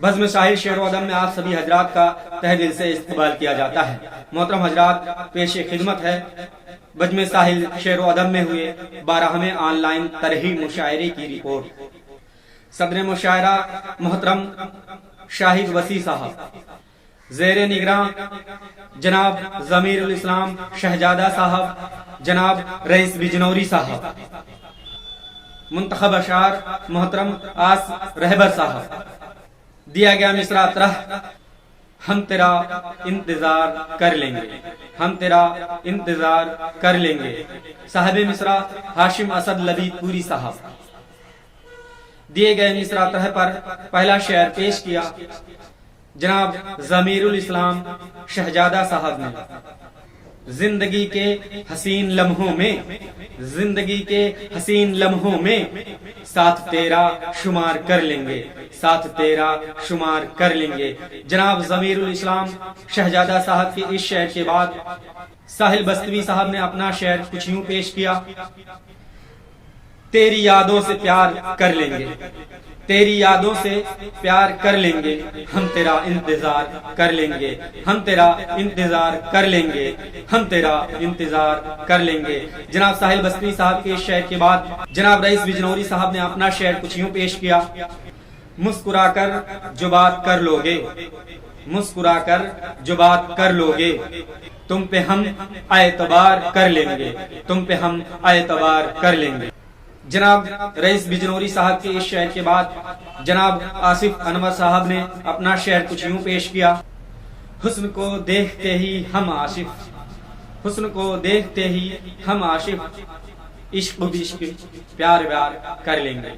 بزم ساحل شعر و ادب میں آپ سبھی حضرات کا تہ دل سے استقبال کیا جاتا ہے۔ محترم حضرات، پیش خدمت ہے بزم ساحل شعر و ادب میں ہوئے 12ویں آن لائن طرحی مشاعرے کی رپورٹ۔ صدر مشاعرہ محترم شاہد وسیع صاحب، زیر نگراں جناب ضمیر الاسلام شہزادہ صاحب، جناب رئیس بجنوری صاحب۔ منتخب اشعار محترم آس رہبر صاحب۔ دیا گیا مصرع طرح: ہم تیرا انتظار کر لیں گے، ہم تیرا انتظار کر لیں گے، صاحب مصرع ہاشم اسد لبیب پوری صاحب۔ دیے گئے مصرع طرح پر پہلا شعر پیش کیا جناب ضمیر الاسلام شہزادہ صاحب نے۔ زندگی کے حسین لمحوں میں، زندگی کے حسین لمحوں میں ساتھ تیرا شمار کر لیں گے، ساتھ تیرا شمار کر لیں گے۔ جناب ضمیر الاسلام شہزادہ صاحب کے اس شعر کے بعد ساحل بستوی صاحب نے اپنا شعر کچھ یوں پیش کیا: تیری یادوں سے پیار کر لیں گے، تیری یادوں سے پیار کر لیں گے، ہم تیرا انتظار کر لیں گے، ہم تیرا انتظار کر لیں گے، ہم تیرا انتظار کر لیں گے۔ جناب ساحل بستوی صاحب کے شعر کے بعد جناب رئیس بجنوری صاحب نے اپنا شعر کچھ یوں پیش کیا: مسکرا کر جو بات کر لوگے، مسکرا کر جو بات کر لوگے، تم پہ ہم اعتبار کر لیں گے، تم پہ ہم اعتبار کر لیں گے۔ جناب رئیس بجنوری صاحب کے اس شعر کے بعد جناب آصف انور صاحب نے اپنا شعر کچھ یوں پیش کیا: حسن کو دیکھتے ہی ہم عاشق، حسن کو دیکھتے ہی ہم عاشق، عشق بشق پیار ویار کر لیں گے،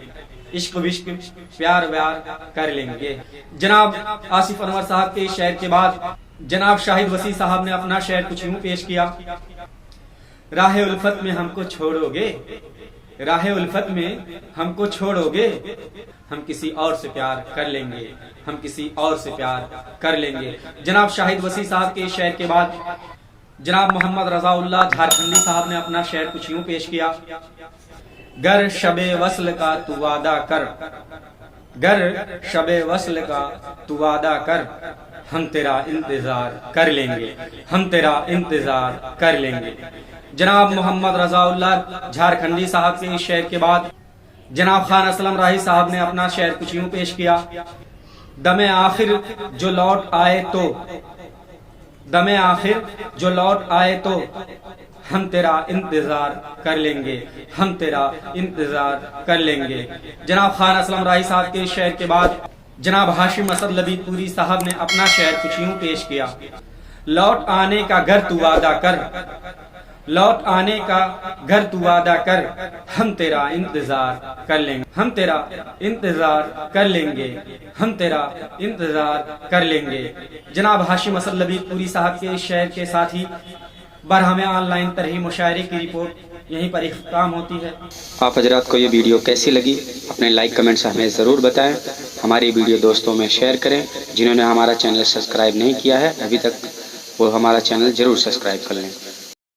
عشق بشق پیار ویار کر لیں گے۔ جناب آصف انور صاحب کے اس شعر کے بعد جناب شاہد وسیع صاحب نے اپنا شعر کچھ یوں پیش کیا: راہ الفت میں ہم کو چھوڑو گے، راہ الفت میں ہم کو چھوڑو گے، ہم کسی اور سے پیار کر لیں گے، ہم کسی اور سے پیار کر لیں گے۔ جناب شاہد وسیع صاحب کے شعر کے بعد جناب محمد رضا اللہ جھارکھنڈی صاحب نے اپنا شعر کچھ یوں پیش کیا: گر شب وصل کا تو وعدہ کر، گر شب وصل کا تو وعدہ کر، ہم تیرا انتظار کر لیں گے، ہم تیرا انتظار کر لیں گے۔ جناب محمد رضا اللہ جھارکھنڈی صاحب کے اس شعر کے بعد جناب خان اسلم راہی صاحب نے اپنا شعر کچھ یوں پیش کیا: دم آخر جو لوٹ آئے تو، دم آخر جو لوٹ آئے تو، ہم تیرا انتظار کر لیں گے، ہم تیرا انتظار کر لیں گے۔ جناب خان اسلم راہی صاحب کے شعر کے بعد جناب ہاشم اسد لبیب پوری صاحب نے اپنا شعر کچھ یوں پیش کیا: لوٹ آنے کا گھر تو وعدہ کر، لوٹ آنے کا گھر تو وعدہ کر، ہم تیرا انتظار کر لیں گے، ہم تیرا انتظار کر لیں گے، ہم تیرا انتظار کر لیں گے۔ جناب ہاشم اسد لبیب پوری صاحب کے اس شعر کے ساتھ ہی 12ویں آن لائن طرحی مشاعرے کی رپورٹ یہیں پر اختتام ہوتی ہے۔ آپ حضرات کو یہ ویڈیو کیسی لگی اپنے لائک کمنٹ سے ہمیں ضرور بتائیں۔ ہماری ویڈیو دوستوں میں شیئر کریں۔ جنہوں نے ہمارا چینل سبسکرائب نہیں کیا ہے ابھی تک، وہ ہمارا چینل ضرور سبسکرائب کر لیں۔